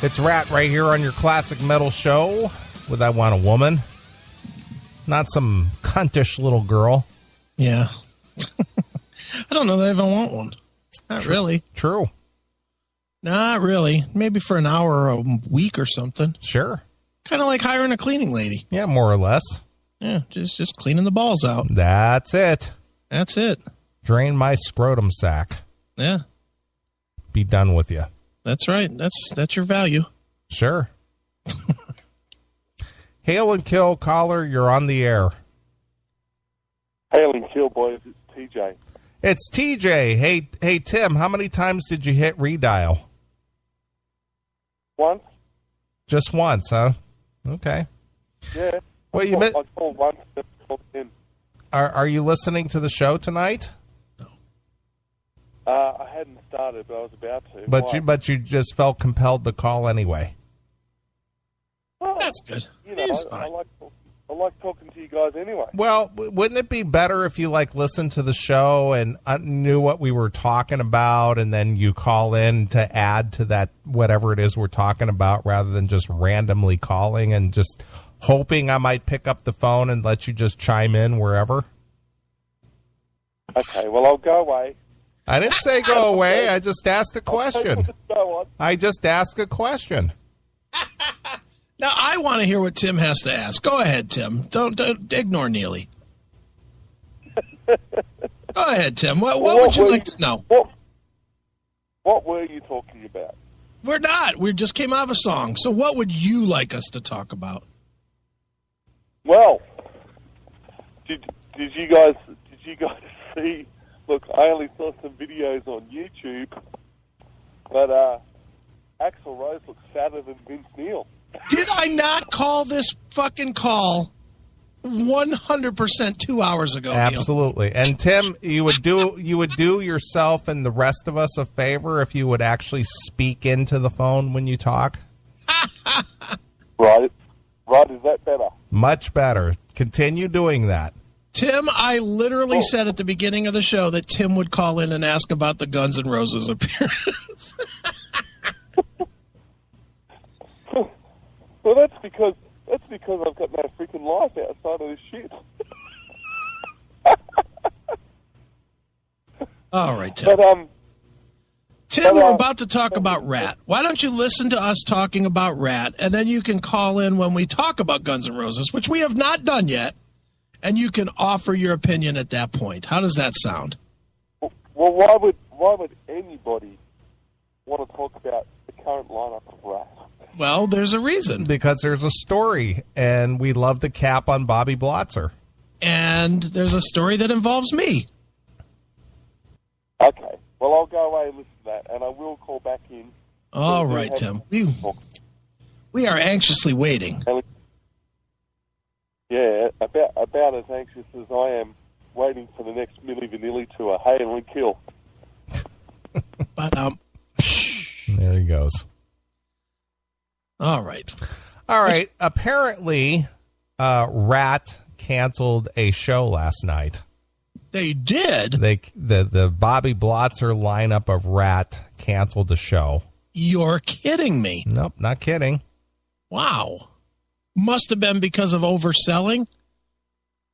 It's Rat right here on your classic metal show with I Want a Woman. Not some cuntish little girl. Yeah. I don't know that I even want one. Not really. True. Not really. Maybe for an hour or a week or something. Sure. Kind of like hiring a cleaning lady. Yeah, more or less. Yeah, just cleaning the balls out. That's it. That's it. Drain my scrotum sack. Yeah. Be done with you. That's right. That's your value. Sure. Hail and kill, caller. You're on the air. Hail and kill, boys. It's TJ. It's TJ. Hey, Tim, how many times did you hit redial? Once. Just once, huh? Okay. Yeah. Well, I called once. Called in. Are you listening to the show tonight? I hadn't started, but I was about to. But you just felt compelled to call anyway. Well, that's good. You know, I like talking to you guys anyway. Well, wouldn't it be better if you listened to the show and knew what we were talking about, and then you call in to add to that whatever it is we're talking about, rather than just randomly calling and just hoping I might pick up the phone and let you just chime in wherever? Okay, well, I'll go away. I didn't say go away. I just asked a question. I just asked a question. Now, I want to hear what Tim has to ask. Go ahead, Tim. Don't ignore Neely. Go ahead, Tim. What would you like to know? What were you talking about? We're not. We just came out of a song. So what would you like us to talk about? Well, did you guys see? Look, I only saw some videos on YouTube, but Axl Rose looks fatter than Vince Neil. Did I not call this fucking call 100% 2 hours ago? Absolutely. Neil? And Tim, you would do yourself and the rest of us a favor if you would actually speak into the phone when you talk. Right. Is that better? Much better. Continue doing that. Tim, I literally said at the beginning of the show that Tim would call in and ask about the Guns N' Roses appearance. Well, that's because I've got no freaking life outside of this shit. All right, Tim. Tim, we're about to talk about Rat. Why don't you listen to us talking about Rat, and then you can call in when we talk about Guns N' Roses, which we have not done yet, and you can offer your opinion at that point. How does that sound? Well, why would anybody want to talk about the current lineup of Rat? Well, there's a reason. Because there's a story, and we love the cap on Bobby Blotzer. And there's a story that involves me. Okay. Well, I'll go away and listen to that, and I will call back in. All right, Tim. We are anxiously waiting. Yeah, about as anxious as I am waiting for the next Milli Vanilli tour. Hail and kill. But there he goes. All right. Apparently, Rat canceled a show last night. They did? The Bobby Blotzer lineup of Rat canceled the show. You're kidding me. Nope, not kidding. Wow. Must have been because of overselling.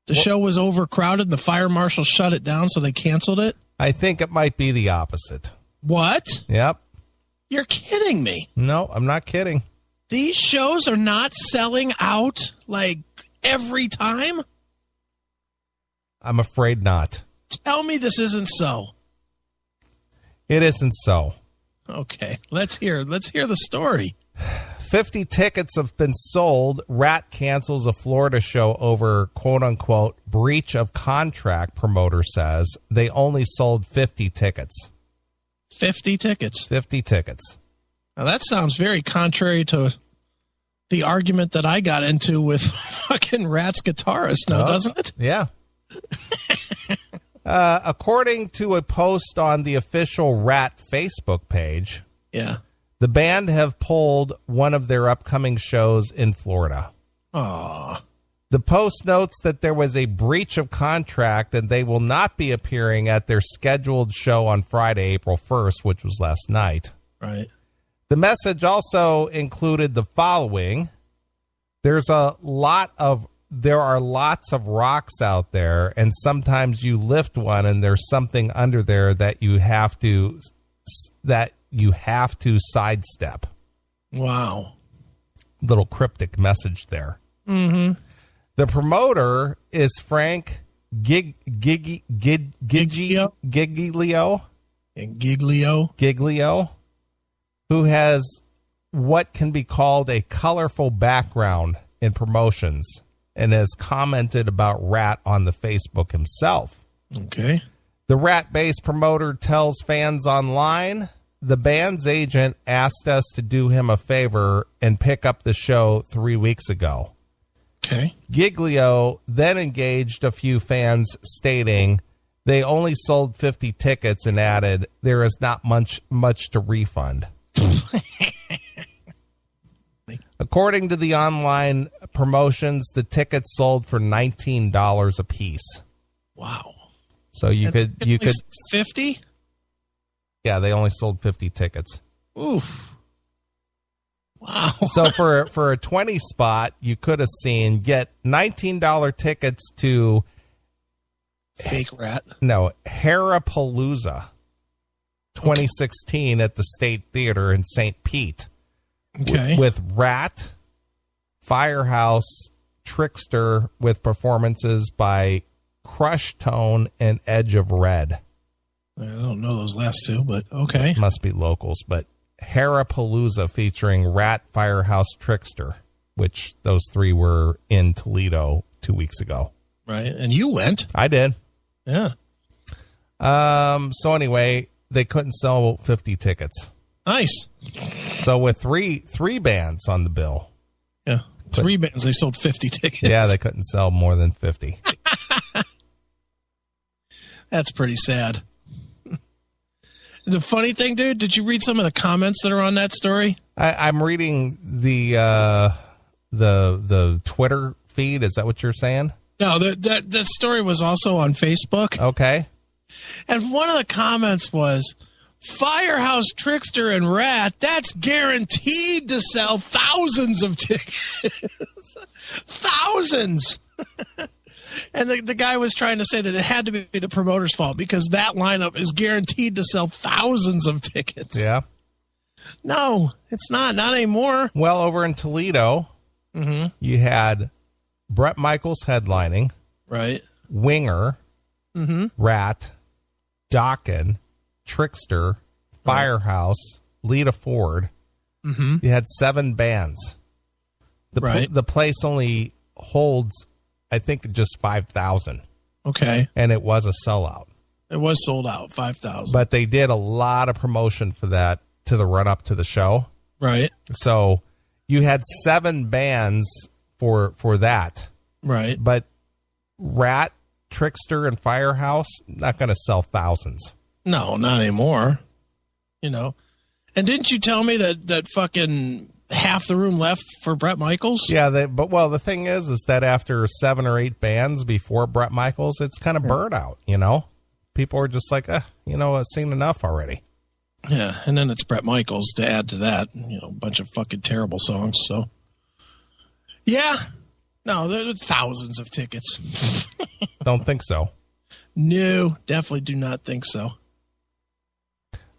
The show was overcrowded and the fire marshal shut it down, so they canceled it? I think it might be the opposite. What? Yep. You're kidding me. No, I'm not kidding. These shows are not selling out like every time? I'm afraid not. Tell me this isn't so. It isn't so. Okay, let's hear the story. 50 tickets have been sold. Rat cancels a Florida show over quote-unquote breach of contract, promoter says. They only sold 50 tickets. 50 tickets? 50 tickets. Now that sounds very contrary to the argument that I got into with fucking Rat's guitarist now, doesn't it? Yeah. According to a post on the official Rat Facebook page, the band have pulled one of their upcoming shows in Florida. Aww. The post notes that there was a breach of contract and they will not be appearing at their scheduled show on Friday, April 1st, which was last night. Right. The message also included the following. There are lots of rocks out there, and sometimes you lift one and there's something under there that you have to sidestep. Wow. Little cryptic message there. Mm-hmm. The promoter is Frank Giglio. Giglio, who has what can be called a colorful background in promotions and has commented about RATT on the Facebook himself. Okay. The RATT-based promoter tells fans online, the band's agent asked us to do him a favor and pick up the show 3 weeks ago. Okay. Giglio then engaged a few fans stating they only sold 50 tickets and added, there is not much to refund. According to the online promotions, the tickets sold for $19 a piece. Wow. So you could 50? Yeah, they only sold 50 tickets. Oof. Wow. So for a 20 spot, you could have seen get $19 tickets to Fake RATT. No, Harapalooza 2016 at the State Theater in St. Pete. Okay. With RATT, Firehouse, Trickster, with performances by Crush Tone and Edge of Red. I don't know those last two, but okay. Must be locals, but Harapalooza featuring RATT, Firehouse, Trickster, which those three were in Toledo 2 weeks ago. Right, and you went. I did. Yeah. So anyway, they couldn't sell 50 tickets. Nice. So with three bands on the bill. Yeah. Three bands, they sold 50 tickets. Yeah, they couldn't sell more than 50. That's pretty sad. The funny thing, dude, did you read some of the comments that are on that story? I'm reading the Twitter feed. Is that what you're saying? No, the story was also on Facebook. Okay. And one of the comments was, Firehouse, Trickster, and RATT, that's guaranteed to sell thousands of tickets. Thousands. And the guy was trying to say that it had to be the promoter's fault because that lineup is guaranteed to sell thousands of tickets. Yeah. No, it's not. Not anymore. Well, over in Toledo, you had Bret Michaels headlining. Right. Winger, RATT, Dokken, Trickster, Firehouse, Lita Ford. You had 7 bands. The place only holds, I think, just 5,000. Okay. And it was a sellout. It was sold out, 5,000. But they did a lot of promotion for that to the run up to the show. Right. So you had 7 bands for that. Right. But RATT, Trickster, and Firehouse, not going to sell thousands. No, not anymore. You know. And didn't you tell me that fucking half the room left for Bret Michaels? Yeah, the thing is that after 7 or 8 bands before Bret Michaels, it's kind of burnout, you know? People are just like, I've seen enough already. Yeah, and then it's Bret Michaels to add to that, a bunch of fucking terrible songs, so. Yeah. No, there are thousands of tickets. Don't think so. No, definitely do not think so.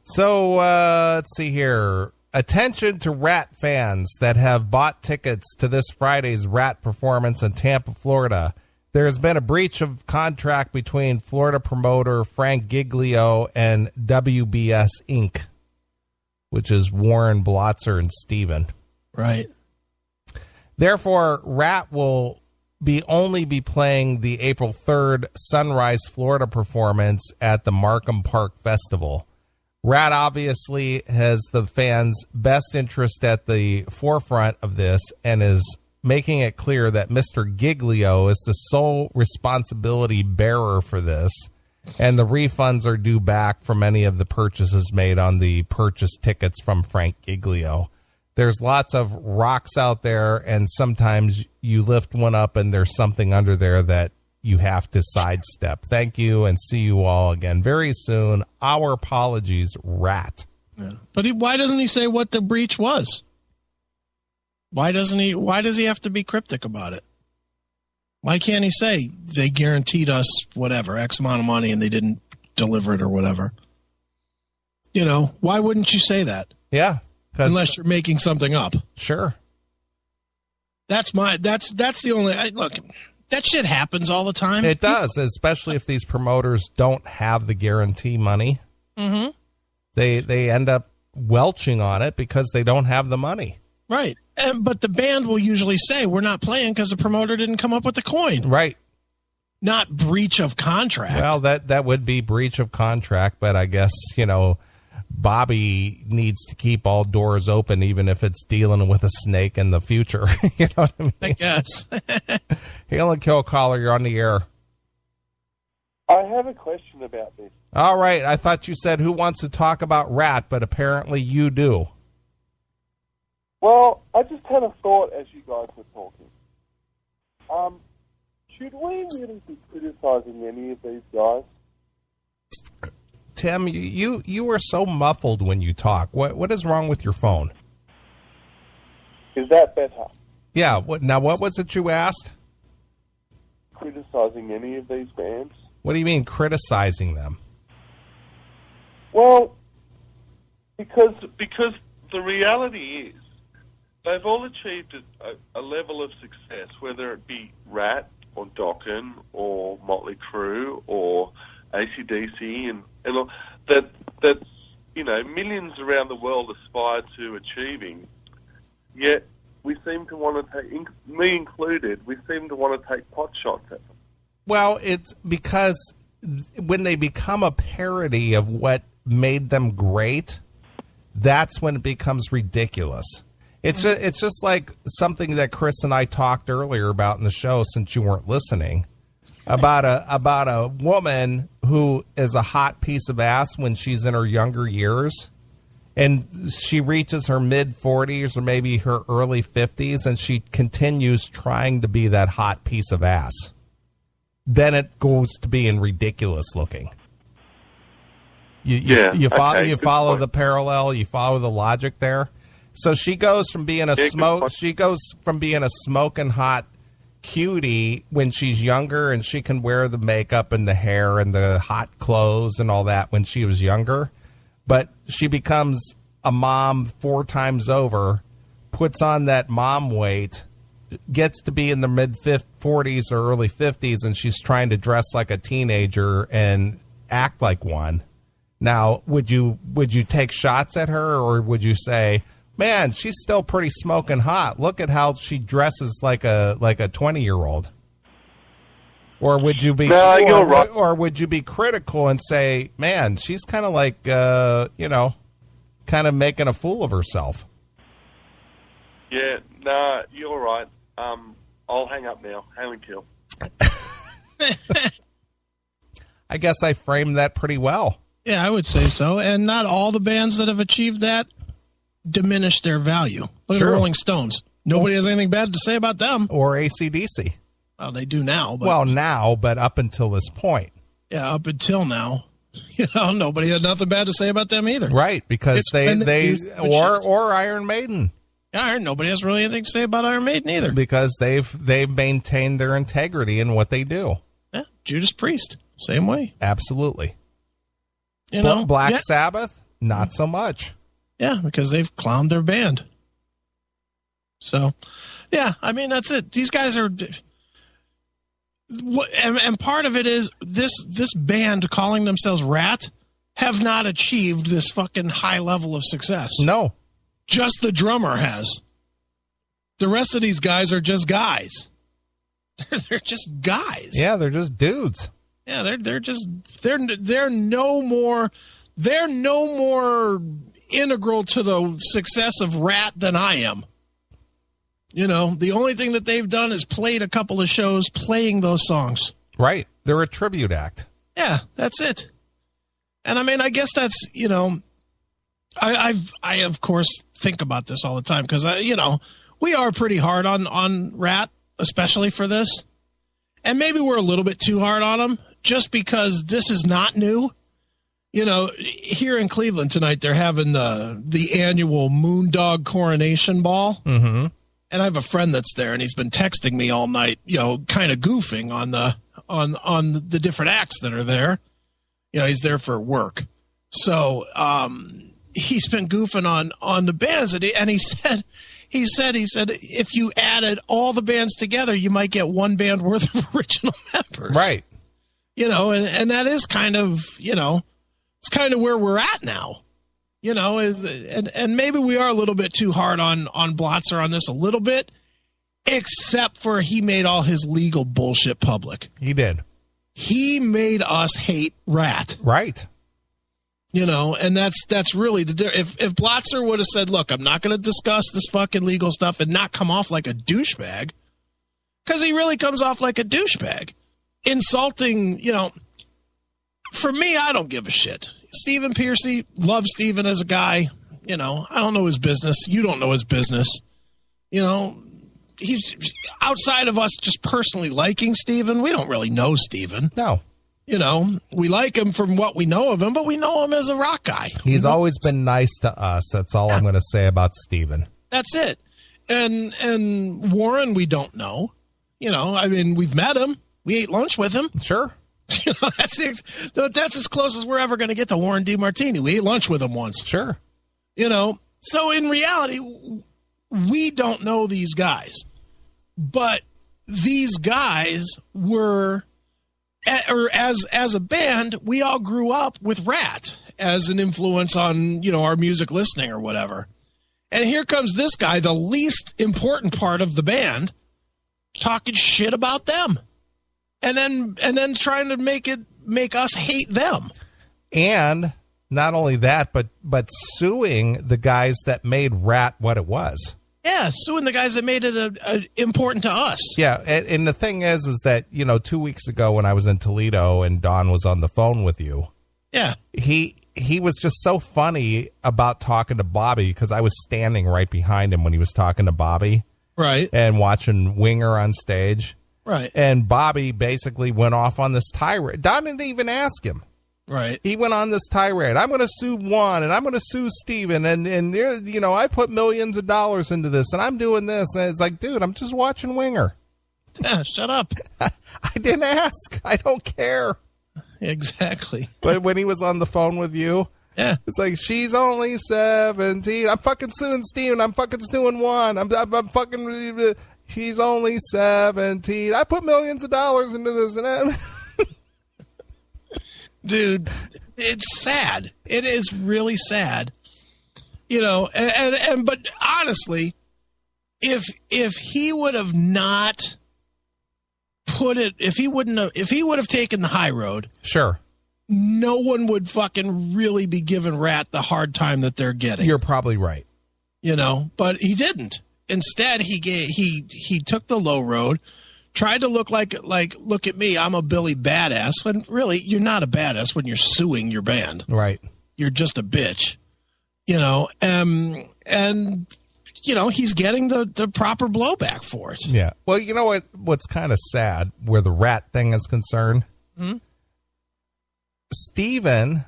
So, let's see here. Attention to RATT fans that have bought tickets to this Friday's RATT performance in Tampa, Florida. There has been a breach of contract between Florida promoter Frank Giglio and WBS Inc., which is Warren, Blotzer, and Steven. Right. Therefore, RATT will only be playing the April 3rd Sunrise, Florida performance at the Markham Park Festival. RATT obviously has the fans' best interest at the forefront of this and is making it clear that Mr. Giglio is the sole responsibility bearer for this, and the refunds are due back from any of the purchases made on the purchase tickets from Frank Giglio. There's lots of rocks out there, and sometimes you lift one up and there's something under there that you have to sidestep. Thank you, and see you all again very soon. Our apologies, RATT. Yeah. But why doesn't he say what the breach was? Why does he have to be cryptic about it? Why can't he say they guaranteed us whatever, X amount of money, and they didn't deliver it or whatever? Why wouldn't you say that? Yeah. Unless you're making something up. Sure. That's the only, look, that shit happens all the time. It does, especially if these promoters don't have the guarantee money. Mm-hmm. They end up welching on it because they don't have the money. Right. But the band will usually say, we're not playing because the promoter didn't come up with the coin. Right. Not breach of contract. Well, that would be breach of contract, but I guess, Bobby needs to keep all doors open, even if it's dealing with a snake in the future. You know what I mean? I guess. Hail and Kill caller, you're on the air. I have a question about this. All right. I thought you said who wants to talk about RATT, but apparently you do. Well, I just had a thought as you guys were talking. Should we really be criticizing any of these guys? Tim, you are so muffled when you talk. What is wrong with your phone? Is that better? Yeah. What was it you asked? Criticizing any of these bands? What do you mean criticizing them? Well, because the reality is they've all achieved a level of success, whether it be RATT or Dokken or Motley Crue or AC/DC and all, that millions around the world aspire to achieving. Yet we seem to want to take, me included, we seem to want to take pot shots at them. Well, it's because when they become a parody of what made them great, that's when it becomes ridiculous. It's just like something that Chris and I talked earlier about in the show, since you weren't listening, about a woman who is a hot piece of ass when she's in her younger years, and she reaches her mid-40s or maybe her early 50s, and she continues trying to be that hot piece of ass. Then it goes to being ridiculous looking. You follow the parallel, you follow the logic there. So she goes from being a smoking hot cutie when she's younger, and she can wear the makeup and the hair and the hot clothes and all that when she was younger. But she becomes a mom 4 times over, puts on that mom weight, gets to be in the mid-40s or early 50s, and she's trying to dress like a teenager and act like one. Now, would you take shots at her, or would you say, man, she's still pretty smoking hot. Look at how she dresses like a 20-year-old. Or would you be or would you be critical and say, man, she's kind of like kind of making a fool of herself? Yeah, nah, you're right. I'll hang up now. Hail and kill. I guess I framed that pretty well. Yeah, I would say so. And not all the bands that have achieved that diminish their value. Look at the Rolling Stones. Nobody has anything bad to say about them. Or AC/DC. Well, they do now. But up until this point. Yeah, up until now. Nobody had nothing bad to say about them either. Right, because or Iron Maiden. Yeah, nobody has really anything to say about Iron Maiden either. Because they've maintained their integrity in what they do. Yeah, Judas Priest, same way. Absolutely. Black Sabbath, not so much. Yeah, because they've clowned their band. So, yeah, I mean, that's it. These guys are... And part of it is this band calling themselves RATT have not achieved this fucking high level of success. No. Just the drummer has. The rest of these guys are just guys. They're just guys. Yeah, they're just dudes. Yeah, they're no more integral to the success of RATT than I am. The only thing that they've done is played a couple of shows playing those songs. Right. They're a tribute act. Yeah, that's it. And I mean, I guess that's, I of course think about this all the time because, we are pretty hard on RATT, especially for this. And maybe we're a little bit too hard on them just because this is not new. Here in Cleveland tonight, they're having the annual Moondog Coronation Ball. Mm-hmm. And I have a friend that's there, and he's been texting me all night, kind of goofing on the different acts that are there. He's there for work. So he's been goofing on the bands, and he said if you added all the bands together, you might get one band worth of original members. Right. And that is kind of, it's kind of where we're at now. And maybe we are a little bit too hard on Blotzer on this a little bit, except for he made all his legal bullshit public. He did. He made us hate RATT. Right. And that's really if Blotzer would have said, look, I'm not going to discuss this fucking legal stuff and not come off like a douchebag, because he really comes off like a douchebag. Insulting, for me, I don't give a shit. Stephen Piercy, love Stephen as a guy. I don't know his business. You don't know his business. He's outside of us just personally liking Stephen. We don't really know Stephen. No. We like him from what we know of him, but we know him as a rock guy. He's always been nice to us. That's all I'm going to say about Stephen. That's it. And Warren, we don't know. We've met him. We ate lunch with him. Sure. That's as close as we're ever going to get to Warren DeMartini. We ate lunch with him once. Sure. So in reality, we don't know these guys. But these guys were, or as a band, we all grew up with RATT as an influence on, our music listening or whatever. And here comes this guy, the least important part of the band, talking shit about them. And then trying to make us hate them. And not only that, but suing the guys that made RATT what it was. Yeah, suing the guys that made it important to us. Yeah, and the thing is that, 2 weeks ago when I was in Toledo and Don was on the phone with you. Yeah. He was just so funny about talking to Bobby, because I was standing right behind him when he was talking to Bobby. Right. And watching Winger on stage. Right. And Bobby basically went off on this tirade. Don didn't even ask him. Right. He went on this tirade. I'm going to sue Juan, and I'm going to sue Steven, and there, I put millions of dollars into this, and I'm doing this. And it's like, dude, I'm just watching Winger. Yeah, shut up. I didn't ask. I don't care. Exactly. But when he was on the phone with you, yeah, it's like, she's only 17. I'm fucking suing Steven. I'm fucking suing Juan. I'm fucking... She's only 17. I put millions of dollars into this. And dude, it's sad. It is really sad. But honestly, if he would have not put it, if he would have taken the high road, sure, no one would fucking really be giving RATT the hard time that they're getting. You're probably right. But he didn't. Instead, he took the low road, tried to look like look at me, I'm a Billy badass. When really you're not a badass when you're suing your band. Right. You're just a bitch. And he's getting the proper blowback for it. Yeah. Well, you know what's kind of sad where the RATT thing is concerned? Mm-hmm. Steven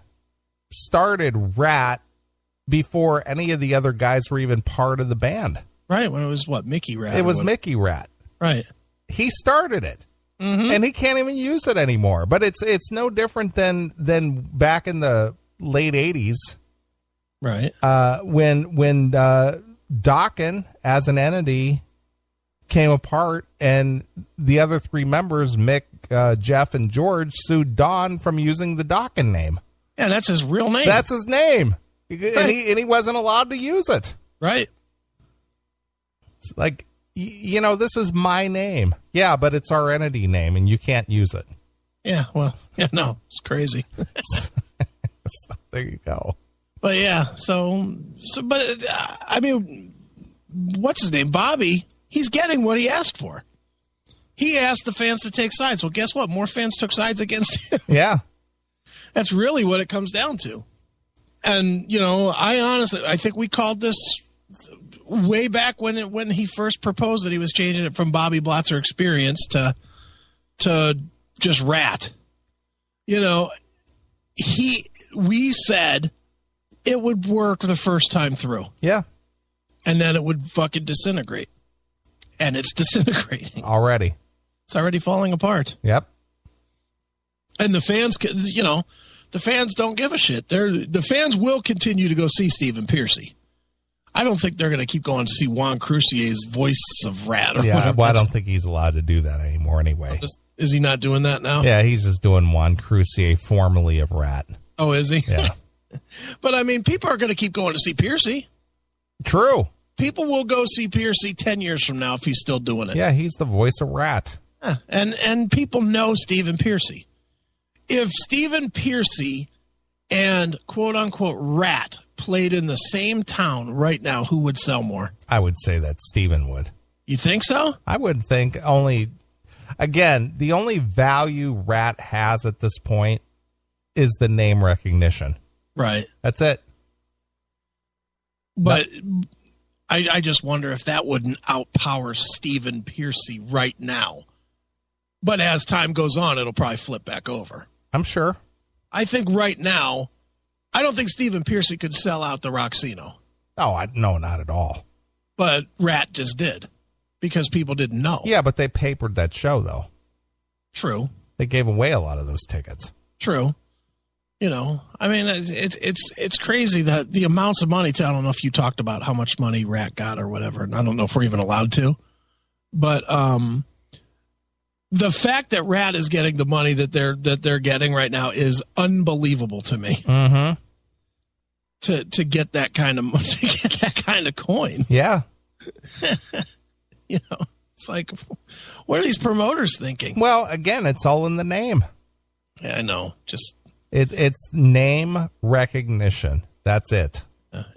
started RATT before any of the other guys were even part of the band. Right, when it was Mickey RATT. It was Mickey RATT. Right. He started it. Mm-hmm. And he can't even use it anymore. But it's no different than back in the late 80s. Right. When Dokken as an entity came apart and the other three members, Mick, Jeff, and George, sued Don from using the Dokken name. Yeah, that's his real name. That's his name. Right. And he wasn't allowed to use it. Right. It's like, this is my name. Yeah, but it's our entity name, and you can't use it. Yeah, well, yeah, no, it's crazy. So there you go. But yeah, but what's his name? Bobby, he's getting what he asked for. He asked the fans to take sides. Well, guess what? More fans took sides against him. Yeah. That's really what it comes down to. And, I think we called this way back when he first proposed that he was changing it from Bobby Blotzer Experience to just RATT. we said it would work the first time through. Yeah. And then it would fucking disintegrate. And it's disintegrating. Already. It's already falling apart. Yep. And the fans, the fans don't give a shit. The fans will continue to go see Stephen Pearcy. I don't think they're going to keep going to see Juan Croucier's Voice of Rat. Or whatever. Well, I don't think he's allowed to do that anymore anyway. Is he not doing that now? Yeah, he's just doing Juan Croucier, formerly of Rat. Oh, is he? Yeah. But, I mean, people are going to keep going to see Pearcy. True. People will go see Pearcy 10 years from now if he's still doing it. Yeah, he's the voice of Rat. Yeah. And people know Stephen Pearcy. If Stephen Pearcy and quote-unquote Rat played in the same town right now, who would sell more? I would say that Stephen would. You think so? I would think only, again, the only value Rat has at this point is the name recognition. Right. That's it. But I just wonder if that wouldn't outpower Stephen Pearcy right now. But as time goes on, it'll probably flip back over. I'm sure. I think right now, I don't think Stephen Pearcy could sell out the Roxino. Oh, no, not at all. But Rat just did because people didn't know. Yeah, but they papered that show, though. True. They gave away a lot of those tickets. True. You know, I mean, it's crazy that the amounts of money. I don't know if you talked about how much money Rat got or whatever, and I don't know if we're even allowed to. But the fact that Rat is getting the money that they're getting right now is unbelievable to me. Mm-hmm. To get that kind of coin. Yeah. You know, it's like, what are these promoters thinking? Well, again, it's all in the name. Yeah, I know. Just it's name recognition. That's it.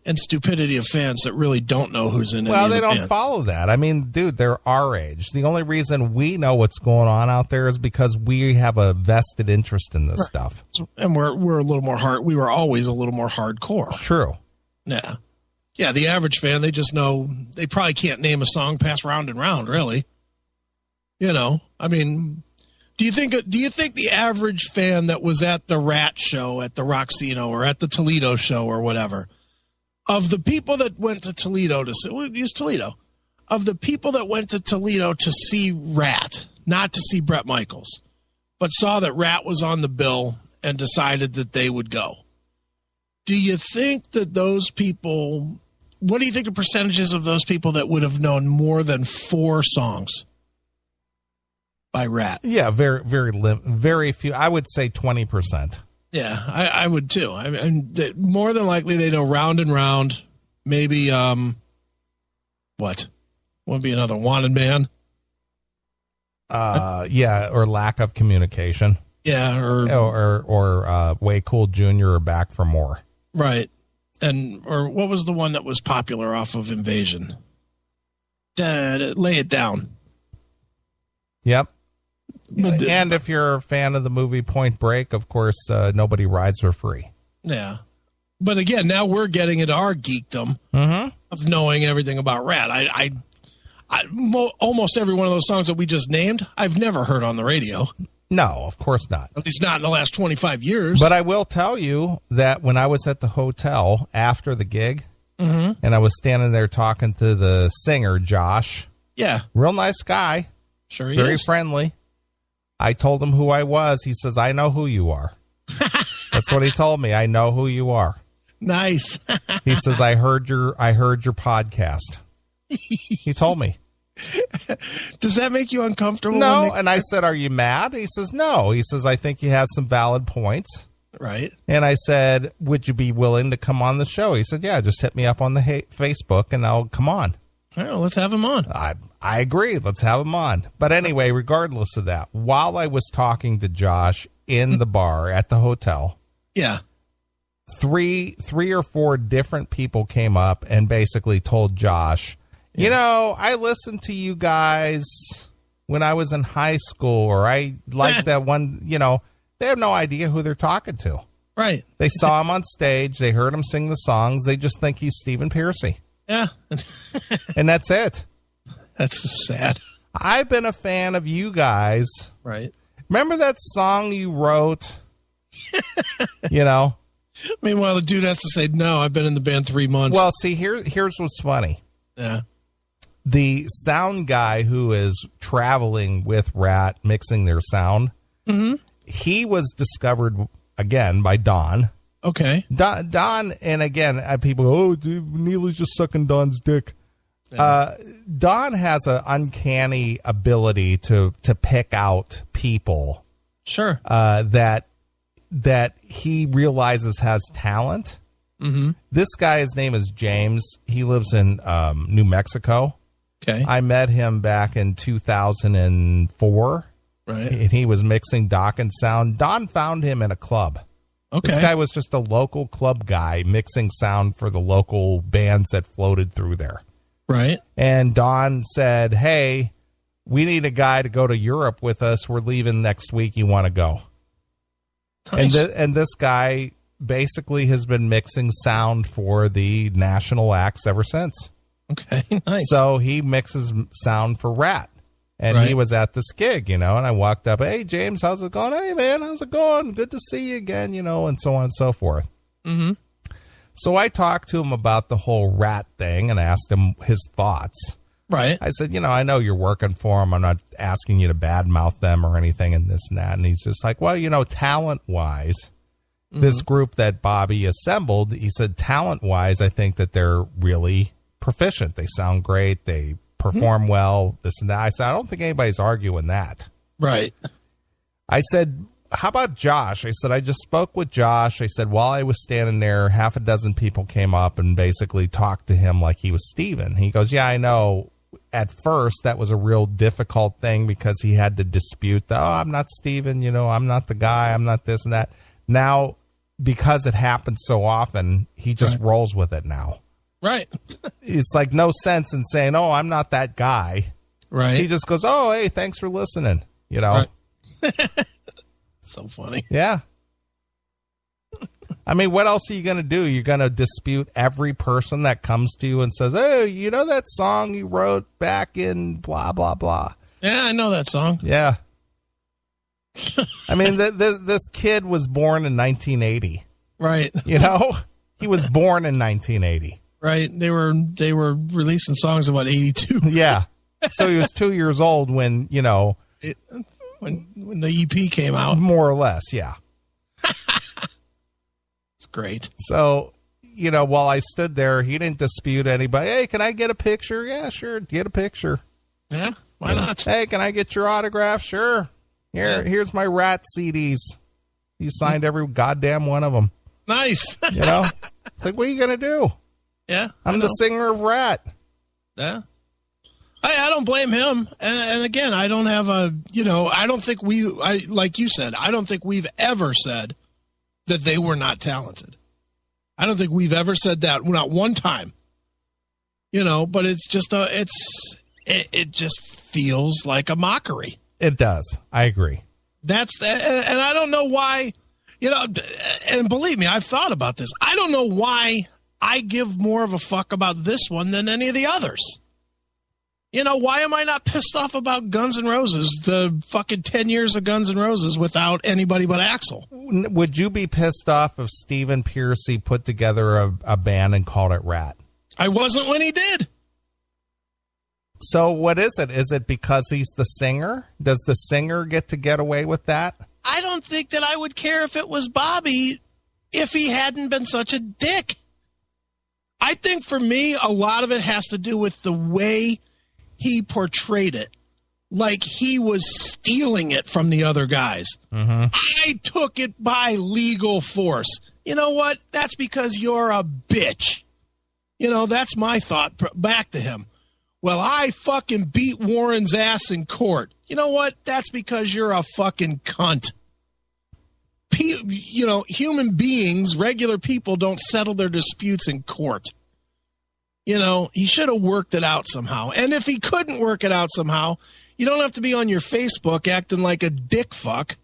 And stupidity of fans that really don't know who's in it. Well, they don't follow that. I mean, dude, they're our age. The only reason we know what's going on out there is because we have a vested interest in this stuff. And we're a little more we were always a little more hardcore. True. Yeah. Yeah, the average fan, they just know they probably can't name a song past Round and Round, really. You know, I mean, do you think the average fan that was at the Rat show at the Roxino or at the Toledo show or whatever, of the people that went to Toledo use Toledo, of the people that went to Toledo to see Rat, not to see Bret Michaels, but saw that Rat was on the bill and decided that they would go, do you think that those people, what do you think the percentages of those people that would have known more than 4 songs by Rat? Yeah, very few. I would say 20%. Yeah, I would too. I mean, more than likely they know Round and Round. Maybe what would be another Wanted Man? Yeah, or lack of communication. Yeah, or Way Cool Jr. or Back for More. Right, or what was the one that was popular off of Invasion? Lay It Down. Yep. And if you're a fan of the movie Point Break, of course, Nobody Rides for Free. Yeah. But again, now we're getting into our geekdom of knowing everything about Rat. Almost every one of those songs that we just named, I've never heard on the radio. No, of course not. At least not in the last 25 years. But I will tell you that when I was at the hotel after the gig, and I was standing there talking to the singer, Josh. Yeah. Real nice guy. Sure he Very is. friendly. I told him who I was. He says, I know who you are. That's what he told me. I know who you are. Nice. He says, I heard your podcast. He told me. Does that make you uncomfortable? No. And I said, are you mad? He says, no. He says, I think you have some valid points. Right. And I said, would you be willing to come on the show? He said, yeah, just hit me up on the Facebook and I'll come on. All right, well, let's have him on. I agree. Let's have him on. But anyway, regardless of that, while I was talking to Josh in the bar at the hotel, yeah, three or four different people came up and basically told Josh, you know, I listened to you guys when I was in high school, or I liked that one, you know, they have no idea who they're talking to. Right. They saw him on stage. They heard him sing the songs. They just think he's Stephen Pearcy. Yeah. And that's it. That's just sad. I've been a fan of you guys. Right. Remember that song you wrote? You know? Meanwhile, the dude has to say, no, I've been in the band 3 months. Well, see, here's what's funny. Yeah. The sound guy who is traveling with Rat, mixing their sound, he was discovered, again, by Don. Okay. Don, and again, people go, oh, dude, Neil is just sucking Don's dick. Yeah. Don has an uncanny ability to pick out people. Sure. That he realizes has talent. Mm-hmm. This guy, his name is James. He lives in New Mexico. Okay. I met him back in 2004. Right. And he was mixing Dawkins sound. Don found him in a club. Okay. This guy was just a local club guy mixing sound for the local bands that floated through there. Right. And Don said, hey, we need a guy to go to Europe with us. We're leaving next week. You want to go? Nice. And this guy basically has been mixing sound for the national acts ever since. Okay, nice. So he mixes sound for Rat. And he was at this gig, and I walked up, hey, James, how's it going? Hey, man, how's it going? Good to see you again, and so on and so forth. Mm-hmm. So I talked to him about the whole Rat thing and asked him his thoughts. Right. I said, I know you're working for them. I'm not asking you to badmouth them or anything and this and that. And he's just like, well, talent-wise, this group that Bobby assembled, he said, talent-wise, I think that they're really proficient. They sound great. They perform well, this and that. I said, I don't think anybody's arguing that. Right. I said, how about Josh? I said, I just spoke with Josh. I said, while I was standing there, half a dozen people came up and basically talked to him like he was Steven. He goes, yeah, I know. At first, that was a real difficult thing because he had to dispute I'm not Steven, I'm not the guy, I'm not this and that. Now, because it happens so often, he just rolls with it now. Right. It's like no sense in saying, oh, I'm not that guy. Right. He just goes, oh, hey, thanks for listening. Right. So funny. Yeah. I mean, what else are you going to do? You're going to dispute every person that comes to you and says, hey, that song you wrote back in blah, blah, blah. Yeah, I know that song. Yeah. I mean, this kid was born in 1980. Right. He was born in 1980. Right. They were releasing songs about 82. Yeah. So he was 2 years old when, when the EP came out. More or less, yeah. It's great. So, while I stood there, he didn't dispute anybody. Hey, can I get a picture? Yeah, sure. Get a picture. Yeah, why not? Hey, can I get your autograph? Sure. Here's my Rat CDs. He signed every goddamn one of them. Nice. It's like, what are you going to do? Yeah. I'm the singer of Rat. Yeah. I don't blame him. And again, I don't have I don't think like you said, I don't think we've ever said that they were not talented. I don't think we've ever said that, not one time. But it's just it just feels like a mockery. It does. I agree. And I don't know why, and believe me, I've thought about this. I don't know why I give more of a fuck about this one than any of the others. Why am I not pissed off about Guns N' Roses, the fucking 10 years of Guns N' Roses without anybody but Axl? Would you be pissed off if Stephen Pearcy put together a band and called it Rat? I wasn't when he did. So what is it? Is it because he's the singer? Does the singer get away with that? I don't think that I would care if it was Bobby if he hadn't been such a dick. I think for me, a lot of it has to do with the way he portrayed it. Like he was stealing it from the other guys. Mm-hmm. I took it by legal force. You know what? That's because you're a bitch. That's my thought back to him. Well, I fucking beat Warren's ass in court. You know what? That's because you're a fucking cunt. Human beings, regular people, don't settle their disputes in court. He should have worked it out somehow. And if he couldn't work it out somehow, you don't have to be on your Facebook acting like a dick fuck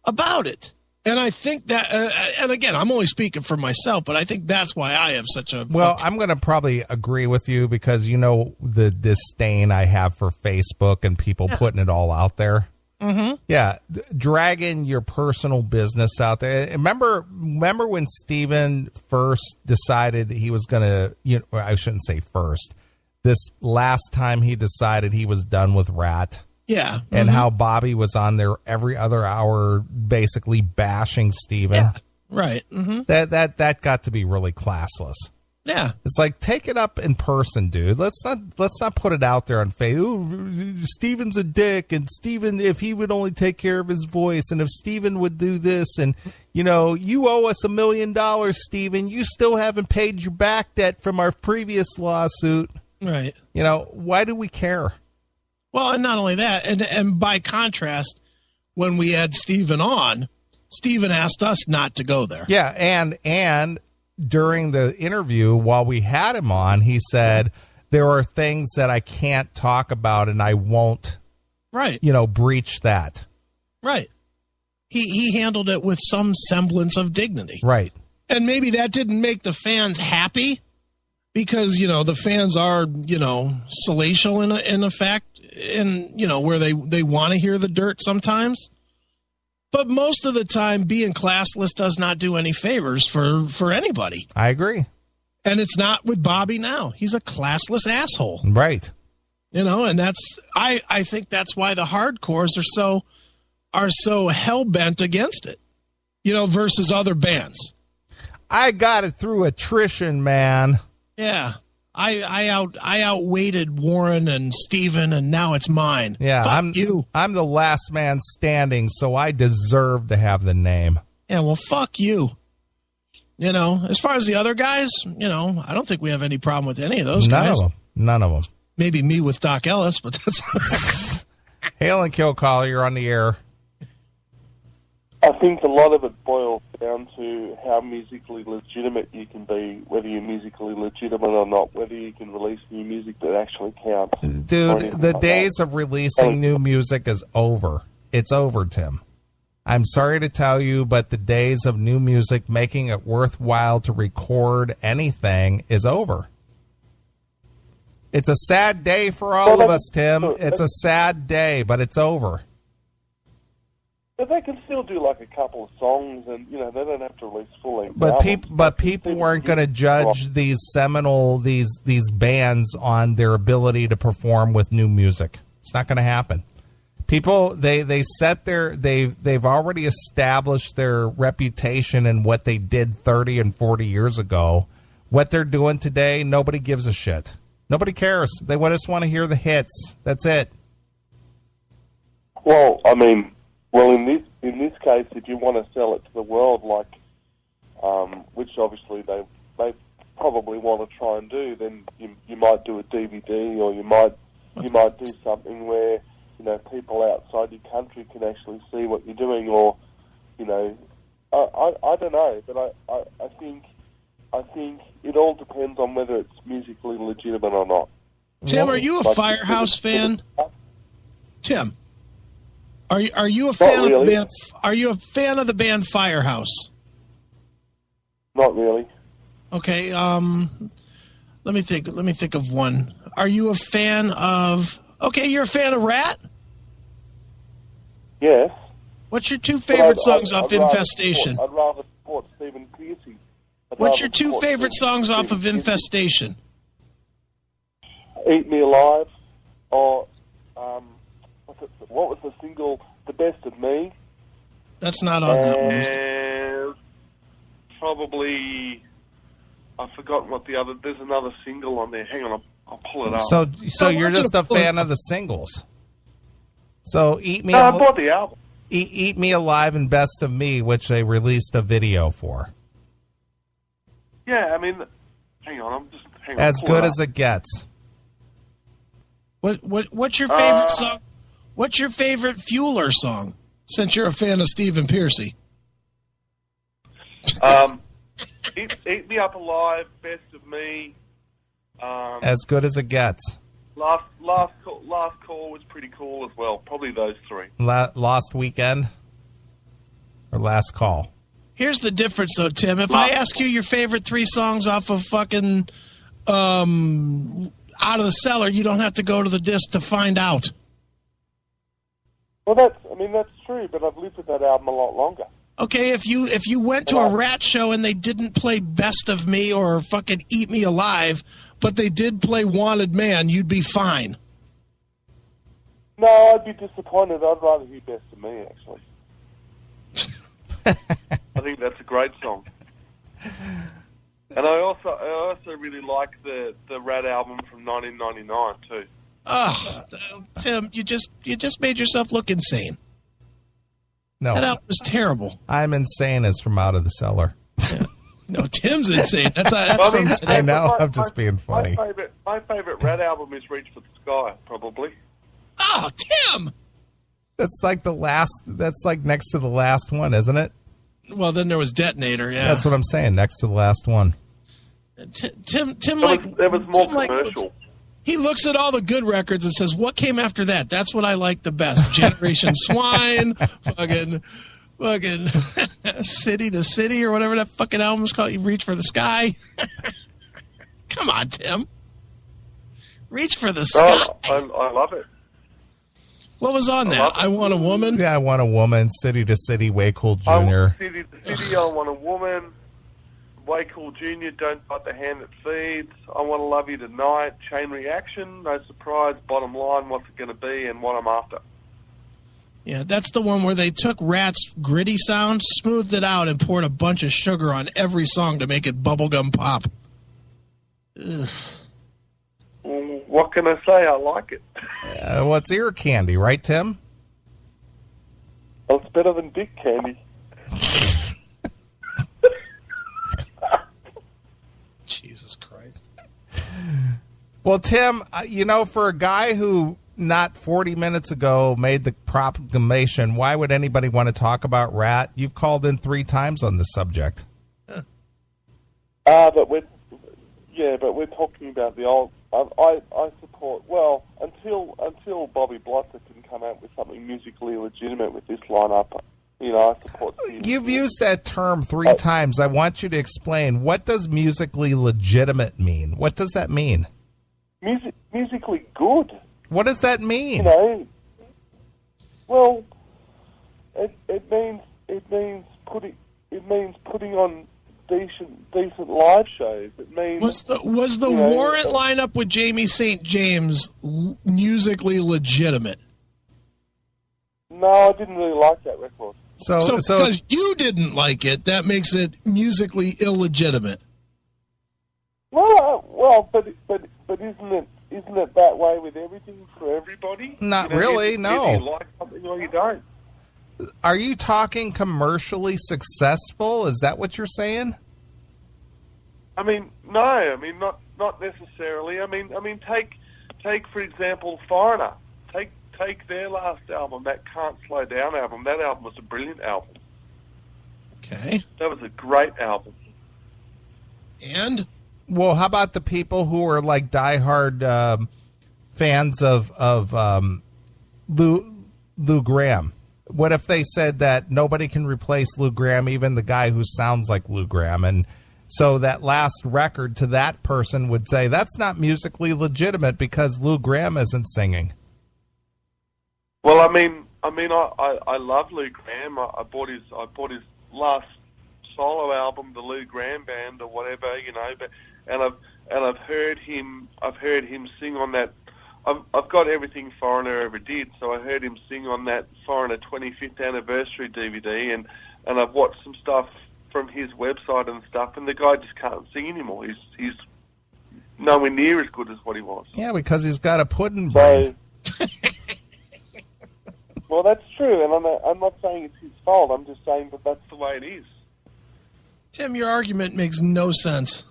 about it. And I think that, and again, I'm only speaking for myself, but I think that's why I have such a... Well, I'm going to probably agree with you because the disdain I have for Facebook and people putting it all out there. Yeah, dragging your personal business out there. Remember when Steven first decided he was going to, I shouldn't say first, this last time he decided he was done with RATT. Yeah. And how Bobby was on there every other hour basically bashing Steven. Yeah, right. That got to be really classless. Yeah. It's like, take it up in person, dude. Let's not put it out there on Facebook. Steven's a dick, and Steven, if he would only take care of his voice, and if Steven would do this, and you owe us $1 million, Steven. You still haven't paid your back debt from our previous lawsuit. Right. Why do we care? Well, and not only that, and by contrast, when we had Steven on, Steven asked us not to go there. Yeah, and during the interview, while we had him on, he said, there are things that I can't talk about, and I won't, breach that. Right. He handled it with some semblance of dignity. Right. And maybe that didn't make the fans happy because, the fans are, salacial in effect and, where they want to hear the dirt sometimes. But most of the time, being classless does not do any favors for anybody. I agree. And it's not with Bobby now. He's a classless asshole. Right. And that's I think that's why the hardcores are so hell-bent against it, versus other bands. I got it through attrition, man. Yeah. I outweighted Warren and Steven, and now it's mine. Yeah, fuck you. I'm the last man standing, so I deserve to have the name. Yeah, well, fuck you. As far as the other guys, I don't think we have any problem with any of those guys. None of them. Maybe me with Doc Ellis, but that's... Hail and Kill Caller, you're on the air. I think a lot of it boils down to how musically legitimate you can be, whether you're musically legitimate or not, whether you can release new music that actually counts. Dude, the days of releasing new music is over. It's over, Tim. I'm sorry to tell you, but the days of new music making it worthwhile to record anything is over. It's a sad day for all of us, Tim. It's a sad day, but it's over. But they can still do like a couple of songs, and they don't have to release full length. But people weren't going to judge these seminal these bands on their ability to perform with new music. It's not going to happen. People they've already established their reputation and what they did 30 and 40 years ago. What they're doing today, nobody gives a shit. Nobody cares. They just want to hear the hits. That's it. Well, in this case, if you want to sell it to the world, which obviously they probably want to try and do, then you might do a DVD, or you might do something where people outside your country can actually see what you're doing, or I don't know, but I think it all depends on whether it's musically legitimate or not. Tim, are you a Firehouse fan? Tim, are you a fan of the band? Are you a fan of the band Firehouse? Not really. Okay. Let me think of one. Are you a fan of? Okay, you're a fan of RATT? Yes. What's your two favorite songs off Infestation? I'd rather support Stephen Pearcy. What's your two favorite songs off of Infestation? Eat Me Alive, or what was the single, The Best of Me? That's not on that one, is it? Probably, I've forgotten what there's another single on there. Hang on, I'll pull it up. So you're just a fan of the singles. So I bought the album. Eat Me Alive and Best of Me, which they released a video for. Yeah, hang on, As Good as It Gets. What's your favorite song? What's your favorite Fueler song? Since you're a fan of Stephen Pearcy. Eat Me Up Alive, Best of Me. As Good as It Gets. Last call was pretty cool as well. Probably those three. Lost Weekend or Last Call. Here's the difference, though, Tim. If I ask you your favorite three songs off of fucking Out of the Cellar, you don't have to go to the disc to find out. Well, that's true, but I've lived with that album a lot longer. Okay, if you went to a Rat show and they didn't play Best of Me or fucking Eat Me Alive, but they did play Wanted Man, you'd be fine. No, I'd be disappointed. I'd rather hear Best of Me, actually. I think that's a great song. And I also really like the Rat album from 1999 too. Oh, Tim, you just made yourself look insane. No, that album was terrible. I'm insane as from Out of the Cellar. Yeah. No, Tim's insane. That's from today. I know. I'm just being funny. My favorite Rat album is Reach for the Sky, probably. Oh, Tim! That's like the last. That's like next to the last one, isn't it? Well, then there was Detonator. Yeah, that's what I'm saying. Next to the last one. Tim, that was more commercial. He looks at all the good records and says, "What came after that? That's what I like the best." Generation Swine, fucking City to City or whatever that fucking album's called. You Reach for the Sky. Come on, Tim. Reach for the Sky. Oh, I love it. What was on that? I Want a Woman? Yeah, I Want a Woman. City to City, Way Cool Jr. City to City, I Want a Woman. Way Cool Jr., Don't Bite the Hand That Feeds. I Want to Love You Tonight. Chain Reaction, No Surprise. Bottom Line, What's It Gonna Be, and What I'm After. Yeah, that's the one where they took Rat's gritty sound, smoothed it out, and poured a bunch of sugar on every song to make it bubblegum pop. Ugh. Well, what can I say? I like it. Well, it's ear candy, right, Tim? Well, it's better than dick candy. Jesus Christ. Well, Tim, for a guy who not 40 minutes ago made the proclamation, why would anybody want to talk about Rat? You've called in 3 times on this subject. But we're talking about the old. I support. Well, until Bobby Blotzer can come out with something musically legitimate with this lineup, I support. You've used that term 3 times. I want you to explain, what does musically legitimate mean? What does that mean? Musically good. What does that mean? Well, it means putting on decent live shows. It means was the Warrant lineup with Jamie St. James musically legitimate? No, I didn't really like that record. So because you didn't like it, that makes it musically illegitimate. Well, but isn't it that way with everything for everybody? Not really, no. Either you like something or you don't. Are you talking commercially successful? Is that what you're saying? I mean, no. I mean, not necessarily. I mean, take for example, Foreigner. Take their last album, that Can't Slow Down album. That album was a brilliant album. Okay. That was a great album. And? Well, how about the people who are like diehard fans of Lou Gramm? What if they said that nobody can replace Lou Gramm, even the guy who sounds like Lou Gramm? And so that last record to that person would say that's not musically legitimate because Lou Gramm isn't singing. Well, I mean, I love Lou Gramm. I bought his last solo album, the Lou Gramm Band or whatever, and I've heard him sing on that. I've got everything Foreigner ever did, so I heard him sing on that Foreigner 25th anniversary DVD, and I've watched some stuff from his website and stuff, and the guy just can't sing anymore. He's nowhere near as good as what he was. Yeah, because he's got a pudding brain. Well, that's true, and I'm not saying it's his fault. I'm just saying that that's the way it is. Tim, your argument makes no sense.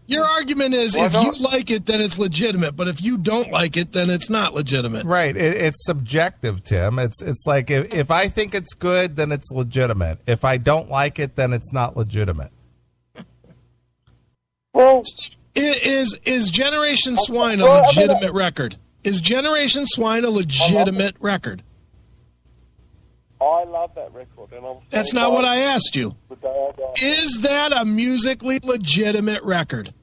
Your argument is if you like it, then it's legitimate, but if you don't like it, then it's not legitimate. Right. It's subjective, Tim. It's like if I think it's good, then it's legitimate. If I don't like it, then it's not legitimate. Well, is Generation Swine a legitimate record? Is Generation Swine a legitimate record? I love that record. And that's not what I asked you. Is that a musically legitimate record?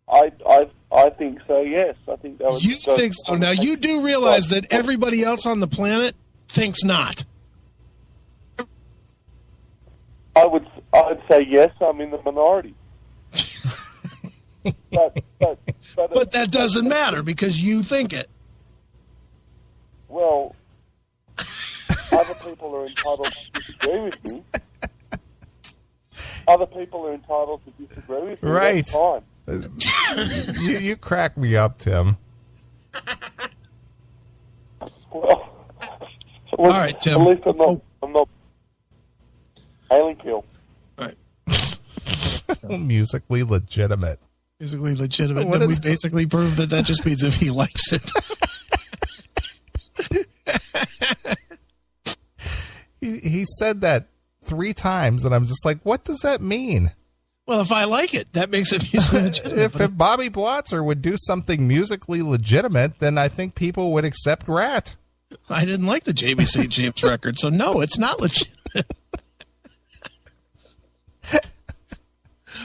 I've I think so, yes. I think that was... You think so. Now, you do realize that everybody else on the planet thinks not. I'd say yes, I'm in the minority. But that doesn't matter because you think it. Well, other people are entitled to disagree with me. Other people are entitled to disagree with me. Right. That's fine. You crack me up, Tim. Well, all right, Tim. At least I'm not alien kill. All right. Musically legitimate. Musically legitimate. Then we basically proved that just means if he likes it. He said that 3 times, and I'm just like, what does that mean? Well, if I like it, that makes it musically legitimate. If Bobby Blotzer would do something musically legitimate, then I think people would accept Rat. I didn't like the Jamie St. James record, so no, it's not legitimate.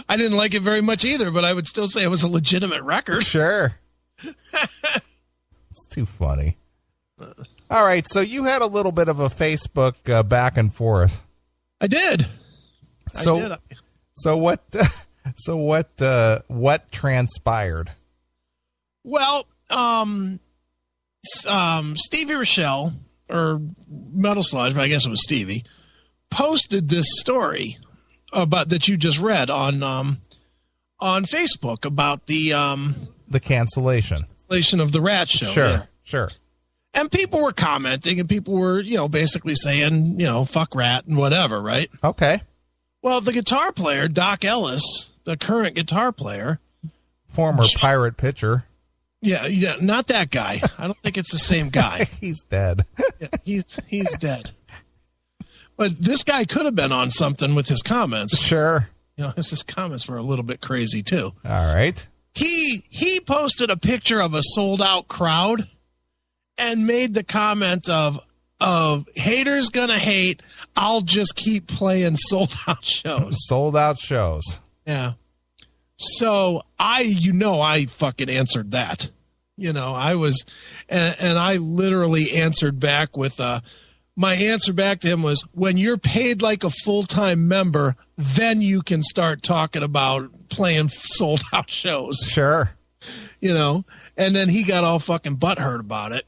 I didn't like it very much either, but I would still say it was a legitimate record. Sure. It's too funny. All right, so you had a little bit of a Facebook back and forth. I did. So what transpired? Well, Stevie Rochelle, or Metal Sludge, but I guess it was Stevie, posted this story about that you just read on Facebook about the cancellation of the Rat show. Sure, yeah. sure. And people were commenting, and people were, basically saying, fuck Rat and whatever, right? Okay. Well, the guitar player, Doc Ellis, the current guitar player, former Pirate pitcher. Yeah, not that guy. I don't think it's the same guy. He's dead. Yeah, he's dead. But this guy could have been on something with his comments. Sure. His comments were a little bit crazy too. All right. He posted a picture of a sold out crowd and made the comment of haters gonna hate. I'll just keep playing sold out shows. Sold out shows. Yeah. So I fucking answered that. I was, and I literally answered back with my answer back to him was, when you're paid like a full-time member, then you can start talking about playing sold out shows. Sure. And then he got all fucking butthurt about it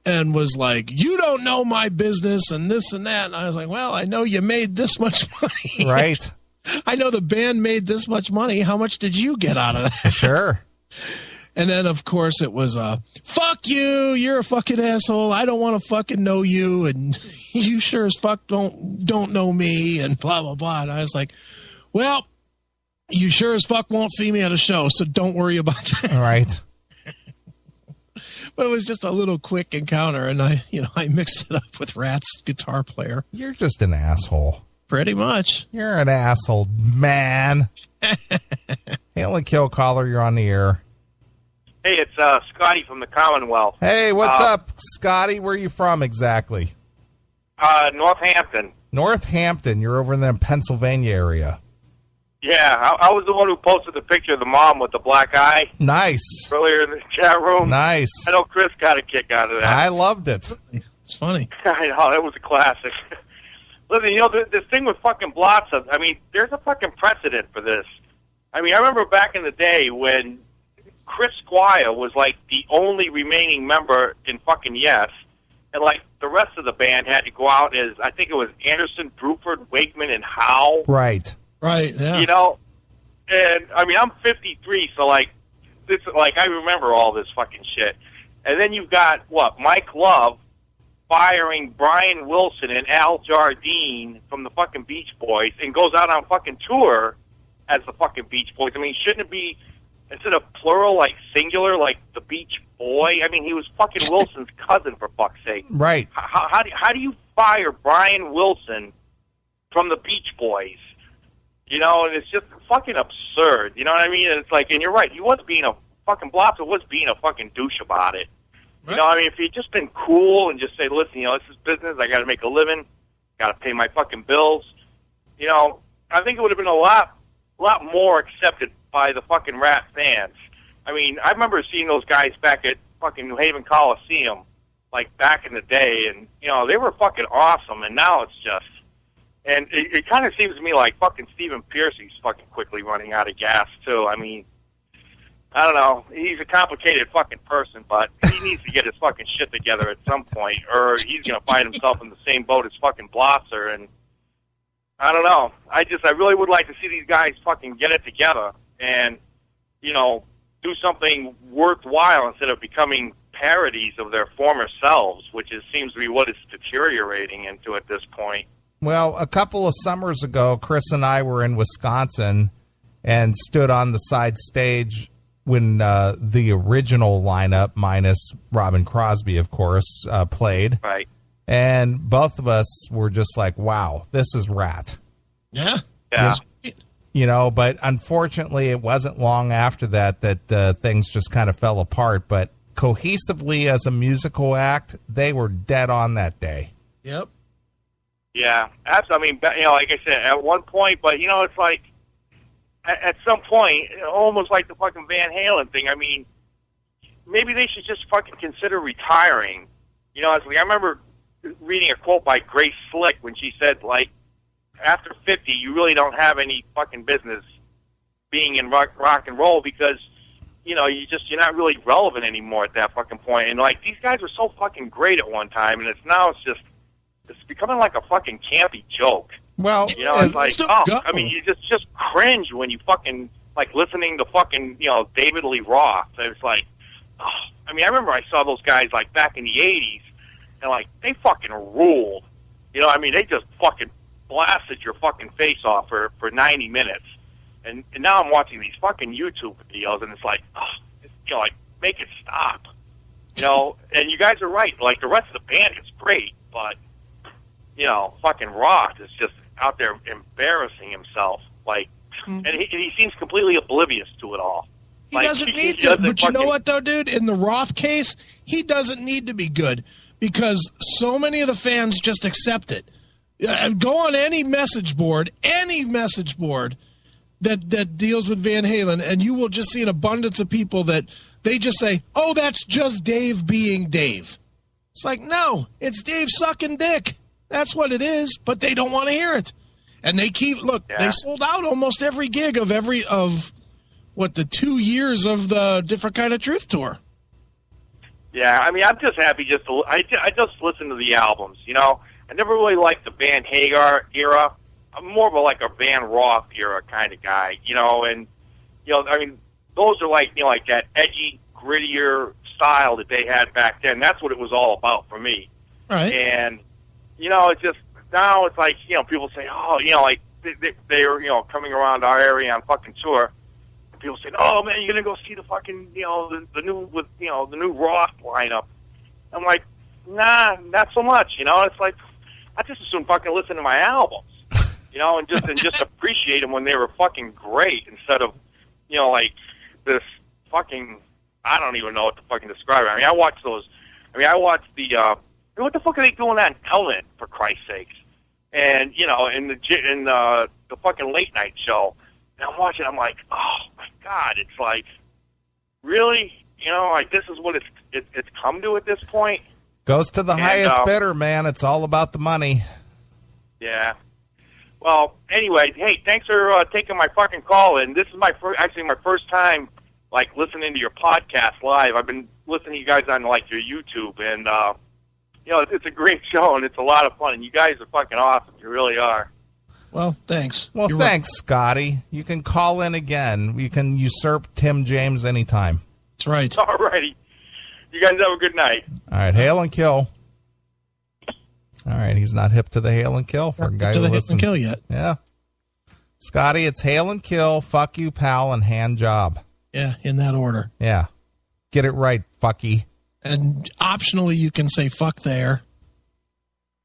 and was like, you don't know my business and this and that. And I was like, well, I know you made this much money. Right. I know the band made this much money. How much did you get out of that? Sure. And then, of course, it was, fuck you, you're a fucking asshole, I don't want to fucking know you, and you sure as fuck don't know me, and blah, blah, blah. And I was like, well, you sure as fuck won't see me at a show, so don't worry about that. All right. But it was just a little quick encounter, and I mixed it up with Rat's guitar player. You're just an asshole. Pretty much. You're an asshole, man. Hail and Kill caller, you're on the air. Hey, it's Scotty from the Commonwealth. Hey, what's up, Scotty? Where are you from exactly? Northampton. Northampton. You're over in the Pennsylvania area. Yeah, I was the one who posted the picture of the mom with the black eye. Nice. Earlier in the chat room. Nice. I know Chris got a kick out of that. I loved it. It's funny. I know, that was a classic. Listen, this thing with fucking Blotzer, I mean, there's a fucking precedent for this. I mean, I remember back in the day when Chris Squire was like the only remaining member in fucking Yes, and like the rest of the band had to go out as, I think it was Anderson, Bruford, Wakeman, and Howe. Right. Right, yeah. And I mean, I'm 53, so like I remember all this fucking shit. And then you've got Mike Love firing Brian Wilson and Al Jardine from the fucking Beach Boys and goes out on fucking tour as the fucking Beach Boys. I mean, shouldn't it be, instead of plural, like singular, like the Beach Boy? I mean, he was fucking Wilson's cousin, for fuck's sake. Right. How do you fire Brian Wilson from the Beach Boys? And it's just fucking absurd. You know what I mean? And it's like, and you're right, he was being a fucking Blotzer was being a fucking douche about it. Right. I mean, if he'd just been cool and just say, listen, this is business, I got to make a living, got to pay my fucking bills, I think it would have been a lot more accepted by the fucking Rat fans. I mean, I remember seeing those guys back at fucking New Haven Coliseum, like back in the day, and, you know, they were fucking awesome, and now it's just, and it kind of seems to me like fucking Stephen Pearcy's fucking quickly running out of gas, too. I mean, I don't know. He's a complicated fucking person, but he needs to get his fucking shit together at some point, or he's going to find himself in the same boat as fucking Blotzer, and I don't know. I really would like to see these guys fucking get it together and, you know, do something worthwhile instead of becoming parodies of their former selves, which seems to be what it's deteriorating into at this point. Well, a couple of summers ago, Chris and I were in Wisconsin and stood on the side stage when the original lineup, minus Robin Crosby, of course, played. Right. And both of us were just like, wow, this is Ratt. Yeah. Yeah. You know, but unfortunately, it wasn't long after that things just kind of fell apart. But cohesively, as a musical act, they were dead on that day. Yep. Yeah. I mean, you know, like I said, at one point, but, you know, it's like, at some point, almost like the fucking Van Halen thing, I mean, maybe they should just fucking consider retiring. You know, I remember reading a quote by Grace Slick when she said, like, after 50, you really don't have any fucking business being in rock and roll because, you know, you're not really relevant anymore at that fucking point. And, like, these guys were so fucking great at one time, and it's becoming like a fucking campy joke. Well, you know, it's like, I mean, you just cringe when you fucking, like, listening to fucking, you know, David Lee Roth. It's like, I mean, I remember I saw those guys, like, back in the 80s, and, like, they fucking ruled. You know, I mean, they just fucking blasted your fucking face off for 90 minutes. And now I'm watching these fucking YouTube videos, and it's like, you know, like, make it stop. You know, and you guys are right. Like, the rest of the band is great, but, you know, fucking Roth is just out there embarrassing himself. Like, and he seems completely oblivious to it all. He doesn't need to. But you know what, though, dude? In the Roth case, he doesn't need to be good because so many of the fans just accept it. Go on any message board that deals with Van Halen, and you will just see an abundance of people that they just say, oh, that's just Dave being Dave. It's like, no, it's Dave sucking dick. That's what it is, but they don't want to hear it. And they they sold out almost every gig of the 2 years of the Different Kind of Truth tour. Yeah, I mean, I'm just happy I just listen to the albums, you know. I never really liked the Van Hagar era. I'm more of a Van Roth era kind of guy, you know, and, you know, I mean, those are like, you know, like that edgy, grittier style that they had back then. That's what it was all about for me. Right. And, you know, it's just, now it's like, you know, people say, oh, you know, like, they're, you know, coming around our area on fucking tour. People say, oh, man, you're going to go see the fucking, you know, the new Roth lineup. I'm like, nah, not so much, you know. It's like, I just assume fucking listen to my albums, you know, and just appreciate them when they were fucking great instead of, you know, like this fucking, I don't even know what to fucking describe it. I mean, I watched the, what the fuck are they doing on Ellen, for Christ's sakes? And, you know, in the fucking late night show, and I'm watching, I'm like, oh my God, it's like, really? You know, like this is what it's come to at this point? Goes to the highest bidder, man. It's all about the money. Yeah. Well, anyway, hey, thanks for taking my fucking call. And this is my first time, like, listening to your podcast live. I've been listening to you guys on, like, your YouTube. And, you know, it's a great show, and it's a lot of fun. And you guys are fucking awesome. You really are. Well, thanks. Well, thanks, Scotty. You can call in again. You can usurp Tim James anytime. That's right. All righty. You guys have a good night. All right, hail and kill. All right, he's not hip to the hail and kill for a guy who listens. Hail and kill yet? Yeah, Scotty, it's hail and kill, fuck you, pal, and hand job. Yeah, in that order. Yeah, get it right, fucky. And optionally, you can say fuck there.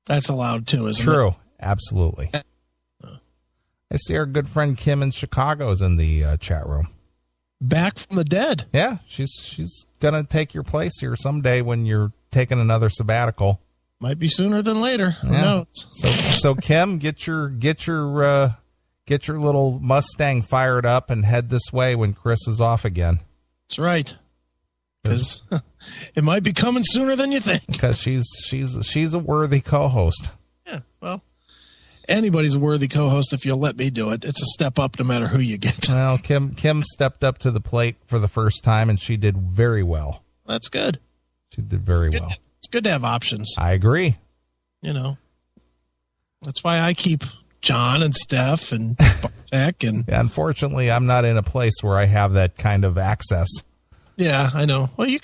That's allowed too, isn't it? True, absolutely. I see our good friend Kim in Chicago is in the chat room. Back from the dead. Yeah, she's gonna take your place here someday when you're taking another sabbatical. Might be sooner than later. Who knows? So Kim, get your little Mustang fired up and head this way when Chris is off again. That's right. Because it might be coming sooner than you think. Because she's a worthy co-host. Yeah, well, anybody's a worthy co-host if you'll let me do it. It's a step up no matter who you get. Well, Kim stepped up to the plate for the first time, and she did very well. That's good. She did very well. It's good to have options. I agree. You know, that's why I keep John and Steph and Bartek and. Yeah, unfortunately, I'm not in a place where I have that kind of access. Yeah, I know. Well, you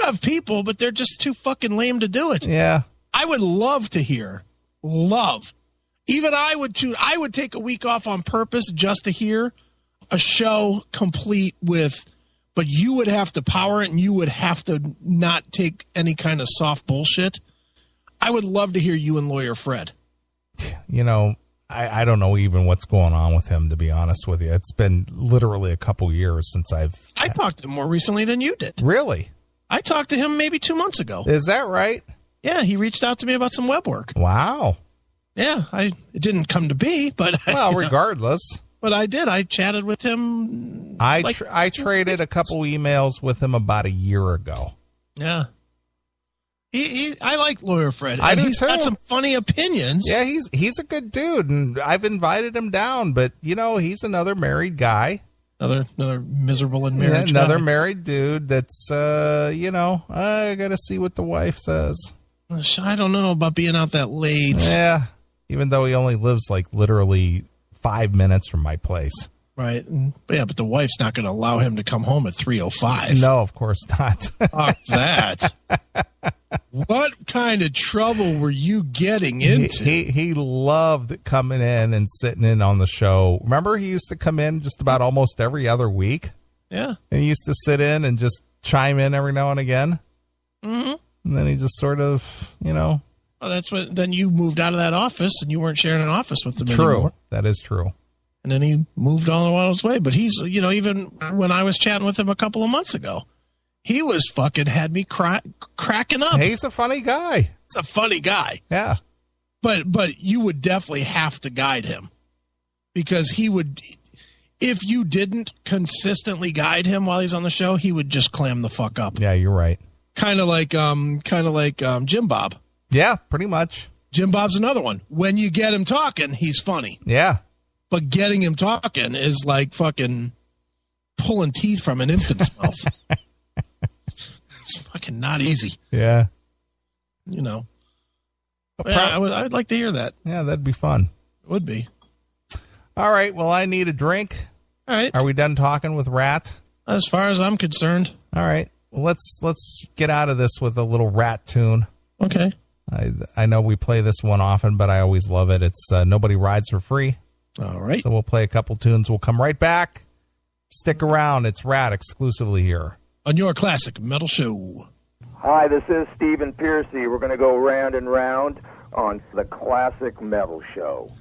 have people, but they're just too fucking lame to do it. Yeah. I would love to hear. Even I would too. I would take a week off on purpose just to hear a show complete with, but you would have to power it and you would have to not take any kind of soft bullshit. I would love to hear you and Lawyer Fred. You know, I don't know even what's going on with him, to be honest with you. It's been literally a couple years since I talked to him more recently than you did. Really? I talked to him maybe 2 months ago. Is that right? Yeah, he reached out to me about some web work. Wow. Yeah, it didn't come to be, but well, regardless. But I did. I chatted with him. I traded a couple emails with him about a year ago. Yeah. I like Lawyer Fred. I do he's too. got some funny opinions. Yeah, he's a good dude, and I've invited him down. But you know, he's another married guy, another miserable and married another guy. married dude. That's I got to see what the wife says. I don't know about being out that late. Yeah, even though he only lives like literally 5 minutes from my place. Right. But the wife's not going to allow him to come home at 3:05. No, of course not. Fuck that. What kind of trouble were you getting into? He loved coming in and sitting in on the show. Remember, he used to come in just about almost every other week? Yeah. And he used to sit in and just chime in every now and again. Mm-hmm. And then he just sort of, Well, that's what. Then you moved out of that office and you weren't sharing an office with him anymore. True. That is true. And then he moved on his way. But he's, even when I was chatting with him a couple of months ago, he was fucking had me cracking up. He's a funny guy. He's a funny guy. Yeah. But you would definitely have to guide him because he would, if you didn't consistently guide him while he's on the show, he would just clam the fuck up. Yeah, you're right. Kind of like Jim Bob. Yeah, pretty much. Jim Bob's another one. When you get him talking, he's funny. Yeah. But getting him talking is like fucking pulling teeth from an infant's mouth. It's fucking not easy. Yeah. I'd like to hear that. Yeah, that'd be fun. It would be. All right. Well, I need a drink. All right. Are we done talking with Rat? As far as I'm concerned. All right. Well, let's get out of this with a little Rat tune. Okay. I know we play this one often, but I always love it. It's Nobody Rides for Free. All right. So we'll play a couple tunes. We'll come right back. Stick around. It's Rat exclusively here on your Classic Metal Show. Hi, this is Stephen Piercy. We're going to go round and round on the Classic Metal Show.